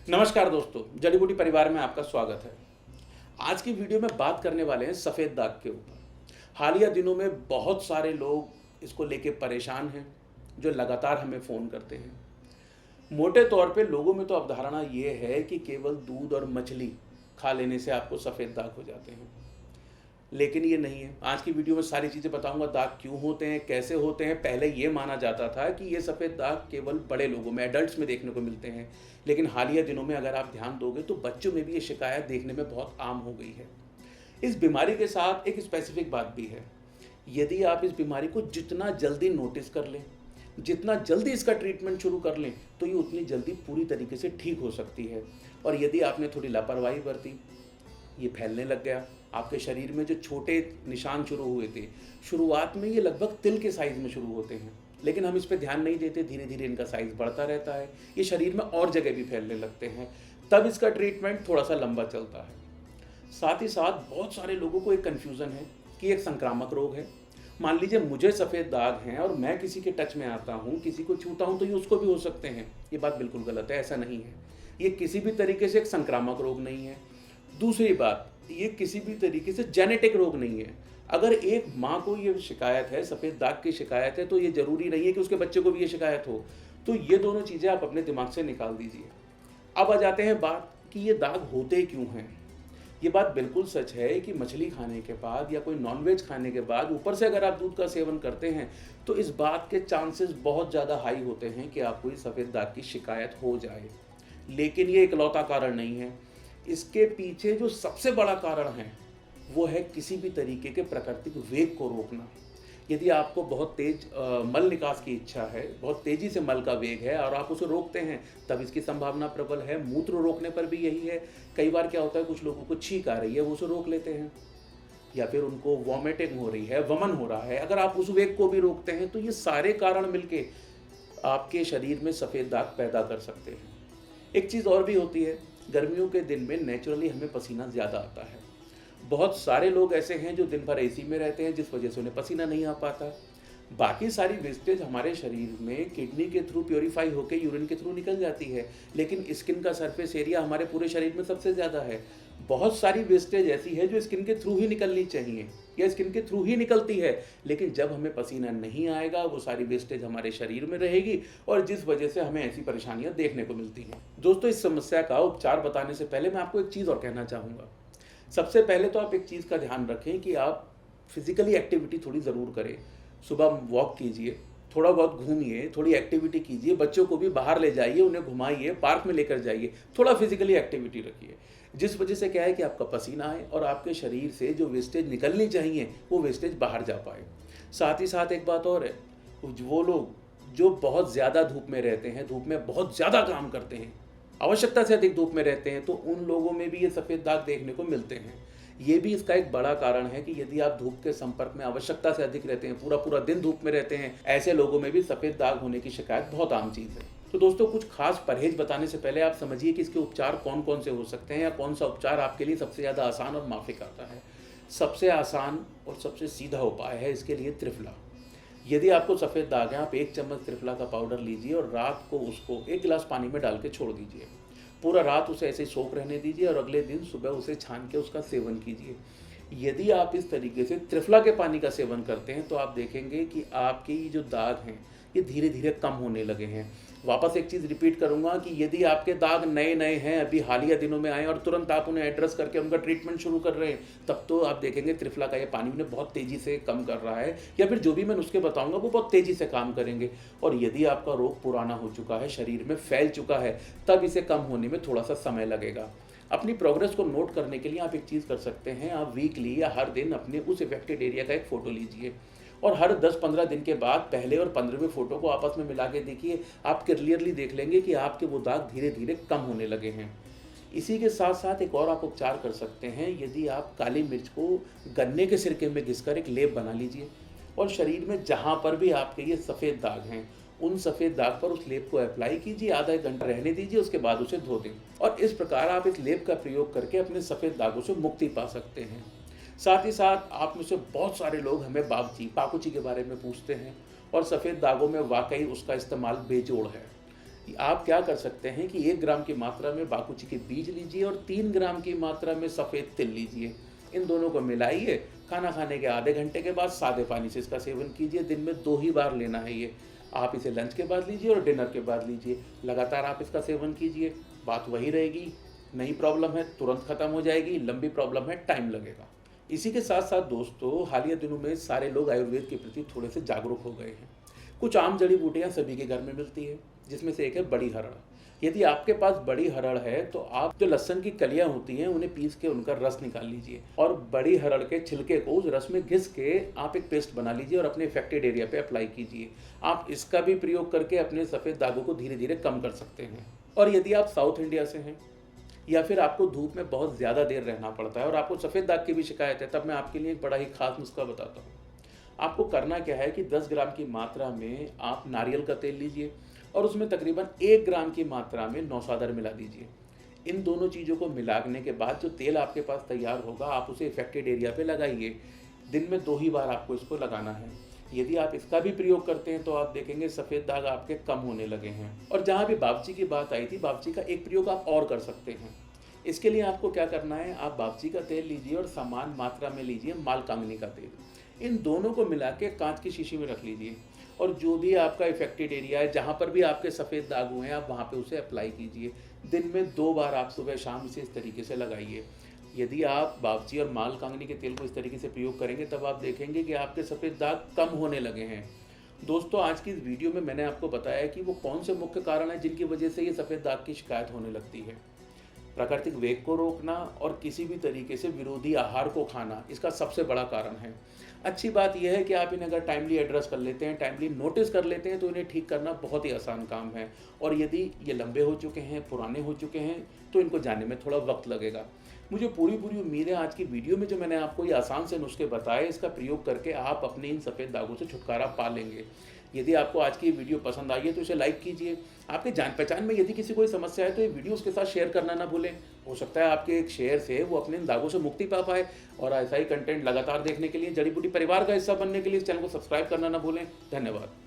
नमस्कार दोस्तों, जड़ी बूटी परिवार में आपका स्वागत है। आज की वीडियो में बात करने वाले हैं सफ़ेद दाग के ऊपर। हालिया दिनों में बहुत सारे लोग इसको लेके परेशान हैं, जो लगातार हमें फ़ोन करते हैं। मोटे तौर पे लोगों में तो अवधारणा ये है कि केवल दूध और मछली खा लेने से आपको सफ़ेद दाग हो जाते हैं, लेकिन ये नहीं है। आज की वीडियो में सारी चीज़ें बताऊंगा, दाग क्यों होते हैं, कैसे होते हैं। पहले ये माना जाता था कि ये सफ़ेद दाग केवल बड़े लोगों में, एडल्ट्स में देखने को मिलते हैं, लेकिन हालिया दिनों में अगर आप ध्यान दोगे तो बच्चों में भी ये शिकायत देखने में बहुत आम हो गई है। इस बीमारी के साथ एक स्पेसिफिक बात भी है। यदि आप इस बीमारी को जितना जल्दी नोटिस कर लें, जितना जल्दी इसका ट्रीटमेंट शुरू कर लें, तो ये उतनी जल्दी पूरी तरीके से ठीक हो सकती है। और यदि आपने थोड़ी लापरवाही बरती, ये फैलने लग गया। आपके शरीर में जो छोटे निशान शुरू हुए थे, शुरुआत में ये लगभग तिल के साइज़ में शुरू होते हैं, लेकिन हम इस पे ध्यान नहीं देते। धीरे धीरे इनका साइज़ बढ़ता रहता है, ये शरीर में और जगह भी फैलने लगते हैं। तब इसका ट्रीटमेंट थोड़ा सा लंबा चलता है। साथ ही साथ बहुत सारे लोगों को एक कन्फ्यूज़न है कि एक संक्रामक रोग है। मान लीजिए मुझे सफ़ेद दाग हैं और मैं किसी के टच में आता हूँ, किसी को छूता हूँ, तो ये उसको भी हो सकते हैं। ये बात बिल्कुल गलत है, ऐसा नहीं है। ये किसी भी तरीके से एक संक्रामक रोग नहीं है। दूसरी बात, ये किसी भी तरीके से जेनेटिक रोग नहीं है। अगर एक माँ को ये शिकायत है, सफ़ेद दाग की शिकायत है, तो ये ज़रूरी नहीं है कि उसके बच्चे को भी ये शिकायत हो। तो ये दोनों चीज़ें आप अपने दिमाग से निकाल दीजिए। अब आ जाते हैं बात कि ये दाग होते क्यों हैं। ये बात बिल्कुल सच है कि मछली खाने के बाद या कोई नॉनवेज खाने के बाद ऊपर से अगर आप दूध का सेवन करते हैं, तो इस बात के चांसेस बहुत ज़्यादा हाई होते हैं कि आपको ये सफ़ेद दाग की शिकायत हो जाए। लेकिन ये इकलौता कारण नहीं है। इसके पीछे जो सबसे बड़ा कारण है, वो है किसी भी तरीके के प्राकृतिक वेग को रोकना। यदि आपको बहुत तेज मल निकास की इच्छा है, बहुत तेज़ी से मल का वेग है और आप उसे रोकते हैं, तब इसकी संभावना प्रबल है। मूत्र रोकने पर भी यही है। कई बार क्या होता है, कुछ लोगों को छींक आ रही है, वो उसे रोक लेते हैं, या फिर उनको वॉमिटिंग हो रही है, वमन हो रहा है, अगर आप उस वेग को भी रोकते हैं, तो ये सारे कारण मिलके आपके शरीर में सफ़ेद दाग पैदा कर सकते हैं। एक चीज़ और भी होती है, गर्मियों के दिन में नेचुरली हमें पसीना ज़्यादा आता है। बहुत सारे लोग ऐसे हैं जो दिन भर एसी में रहते हैं, जिस वजह से उन्हें पसीना नहीं आ पाता। बाकी सारी वेस्टेज हमारे शरीर में किडनी के थ्रू प्योरीफाई होकर यूरिन के थ्रू निकल जाती है, लेकिन स्किन का सरफेस एरिया हमारे पूरे शरीर में सबसे ज़्यादा है। बहुत सारी वेस्टेज ऐसी है जो स्किन के थ्रू ही निकलनी चाहिए या स्किन के थ्रू ही निकलती है, लेकिन जब हमें पसीना नहीं आएगा, वो सारी वेस्टेज हमारे शरीर में रहेगी और जिस वजह से हमें ऐसी परेशानियां देखने को मिलती हैं। दोस्तों, इस समस्या का उपचार बताने से पहले मैं आपको एक चीज़ और कहना चाहूँगा। सबसे पहले तो आप एक चीज़ का ध्यान रखें कि आप फिजिकली एक्टिविटी थोड़ी ज़रूर करें। सुबह वॉक कीजिए, थोड़ा बहुत घूमिए, थोड़ी एक्टिविटी कीजिए, बच्चों को भी बाहर ले जाइए, उन्हें घुमाइए, पार्क में लेकर जाइए, थोड़ा फिजिकली एक्टिविटी रखिए, जिस वजह से क्या है कि आपका पसीना आए और आपके शरीर से जो वेस्टेज निकलनी चाहिए वो वेस्टेज बाहर जा पाए। साथ ही साथ एक बात और है, वो लोग जो बहुत ज़्यादा धूप में रहते हैं, धूप में बहुत ज़्यादा काम करते हैं, आवश्यकता से अधिक धूप में रहते हैं, तो उन लोगों में भी ये सफ़ेद दाग देखने को मिलते हैं। ये भी इसका एक बड़ा कारण है कि यदि आप धूप के संपर्क में आवश्यकता से अधिक रहते हैं, पूरा पूरा दिन धूप में रहते हैं, ऐसे लोगों में भी सफ़ेद दाग होने की शिकायत बहुत आम चीज़ है। तो दोस्तों, कुछ खास परहेज बताने से पहले आप समझिए कि इसके उपचार कौन कौन से हो सकते हैं या कौन सा उपचार आपके लिए सबसे ज़्यादा आसान और माफिक आता है। सबसे आसान और सबसे सीधा उपाय है इसके लिए त्रिफला। यदि आपको सफ़ेद दाग है, आप 1 चम्मच त्रिफला का पाउडर लीजिए और रात को उसको 1 गिलास पानी में डाल के छोड़ दीजिए। पूरा रात उसे ऐसे ही सोख रहने दीजिए और अगले दिन सुबह उसे छान के उसका सेवन कीजिए। यदि आप इस तरीके से त्रिफला के पानी का सेवन करते हैं, तो आप देखेंगे कि आपके ये जो दाग हैं, ये धीरे धीरे कम होने लगे हैं। वापस एक चीज़ रिपीट करूंगा कि यदि आपके दाग नए नए हैं, अभी हालिया दिनों में आए और तुरंत आप उन्हें एड्रेस करके उनका ट्रीटमेंट शुरू कर रहे हैं, तब तो आप देखेंगे त्रिफला का ये पानी उन्हें बहुत तेज़ी से कम कर रहा है, या फिर जो भी मैं नुस्खे बताऊंगा वो बहुत तेज़ी से काम करेंगे। और यदि आपका रोग पुराना हो चुका है, शरीर में फैल चुका है, तब इसे कम होने में थोड़ा सा समय लगेगा। अपनी प्रोग्रेस को नोट करने के लिए आप एक चीज़ कर सकते हैं, आप वीकली या हर दिन अपने उस इफेक्टेड एरिया का एक फ़ोटो लीजिए और हर 10-15 दिन के बाद पहले और 15वें फ़ोटो को आपस में मिला के देखिए। आप क्लियरली देख लेंगे कि आपके वो दाग धीरे धीरे कम होने लगे हैं। इसी के साथ साथ एक और आप उपचार कर सकते हैं। यदि आप काली मिर्च को गन्ने के सिरके में घिसकर एक लेप बना लीजिए और शरीर में जहाँ पर भी आपके ये सफ़ेद दाग हैं, उन सफ़ेद दाग पर उस लेप को अप्लाई कीजिए, आधा 1 घंटा रहने दीजिए, उसके बाद उसे धो दें। और इस प्रकार आप इस लेप का प्रयोग करके अपने सफ़ेद दागों से मुक्ति पा सकते हैं। साथ ही साथ आप में से बहुत सारे लोग हमें पाकुची के बारे में पूछते हैं और सफ़ेद दागों में वाकई उसका इस्तेमाल बेजोड़ है। आप क्या कर सकते हैं कि 1 ग्राम की मात्रा में बाकुची के बीज लीजिए और 3 ग्राम की मात्रा में सफ़ेद तिल लीजिए। इन दोनों को मिलाइए, खाना खाने के आधे घंटे के बाद सादे पानी से इसका सेवन कीजिए। दिन में 2 ही बार लेना है ये। आप इसे लंच के बाद लीजिए और डिनर के बाद लीजिए। लगातार आप इसका सेवन कीजिए, बात वही रहेगी, नई प्रॉब्लम है तुरंत खत्म हो जाएगी, लंबी प्रॉब्लम है टाइम लगेगा। इसी के साथ साथ दोस्तों, हालिया दिनों में सारे लोग आयुर्वेद के प्रति थोड़े से जागरूक हो गए हैं। कुछ आम जड़ी बूटियाँ सभी के घर में मिलती है, जिसमें से एक है बड़ी हरड़। यदि आपके पास बड़ी हरड़ है तो आप जो लहसुन की कलियां होती हैं उन्हें पीस के उनका रस निकाल लीजिए और बड़ी हरड़ के छिलके को उस रस में घिस के आप एक पेस्ट बना लीजिए और अपने इफेक्टेड एरिया पे अप्लाई कीजिए। आप इसका भी प्रयोग करके अपने सफ़ेद दागों को धीरे धीरे कम कर सकते हैं। और यदि आप साउथ इंडिया से हैं या फिर आपको धूप में बहुत ज़्यादा देर रहना पड़ता है और आपको सफ़ेद दाग की भी शिकायत है, तब मैं आपके लिए एक बड़ा ही खास नुस्खा बताता हूँ। आपको करना क्या है कि 10 ग्राम की मात्रा में आप नारियल का तेल लीजिए और उसमें तकरीबन 1 ग्राम की मात्रा में नौसादर मिला दीजिए। इन दोनों चीज़ों को मिलाने के बाद जो तेल आपके पास तैयार होगा, आप उसे इफेक्टेड एरिया पे लगाइए। दिन में 2 ही बार आपको इसको लगाना है। यदि आप इसका भी प्रयोग करते हैं तो आप देखेंगे सफ़ेद दाग आपके कम होने लगे हैं। और जहाँ भी बावर्ची की बात आई थी, बावर्ची का एक प्रयोग आप और कर सकते हैं। इसके लिए आपको क्या करना है, आप बावर्ची का तेल लीजिए और समान मात्रा में लीजिए मालकांगनी का तेल। इन दोनों को मिला के कांच की शीशी में रख लीजिए और जो भी आपका इफेक्टेड एरिया है, जहाँ पर भी आपके सफ़ेद दाग हुए हैं, आप वहाँ पे उसे अप्लाई कीजिए। दिन में 2 बार आप सुबह शाम इसे इस तरीके से लगाइए। यदि आप बावर्ची और मालकांगनी के तेल को इस तरीके से प्रयोग करेंगे, तब आप देखेंगे कि आपके सफ़ेद दाग कम होने लगे हैं। दोस्तों, आज की इस वीडियो में मैंने आपको बताया कि वो कौन से मुख्य कारण हैं जिनकी वजह से ये सफ़ेद दाग की शिकायत होने लगती है। प्राकृतिक वेग को रोकना और किसी भी तरीके से विरोधी आहार को खाना इसका सबसे बड़ा कारण है। अच्छी बात यह है कि आप इन्हें अगर टाइमली एड्रेस कर लेते हैं, टाइमली नोटिस कर लेते हैं, तो इन्हें ठीक करना बहुत ही आसान काम है। और यदि ये लंबे हो चुके हैं, पुराने हो चुके हैं, तो इनको जाने में थोड़ा वक्त लगेगा। मुझे पूरी उम्मीद है आज की वीडियो में जो मैंने आपको ये आसान से नुस्खे बताए, इसका प्रयोग करके आप अपने इन सफ़ेद दागों से छुटकारा पा लेंगे। यदि आपको आज की वीडियो पसंद आई है तो इसे लाइक कीजिए। आपके जान पहचान में यदि किसी कोई समस्या है तो ये वीडियो उसके साथ शेयर करना ना भूलें। हो सकता है आपके एक शेयर से वो अपने इन दागों से मुक्ति पा पाए। और ऐसा ही कंटेंट लगातार देखने के लिए, जड़ी बूटी परिवार का हिस्सा बनने के लिए इस चैनल को सब्सक्राइब करना ना भूलें। धन्यवाद।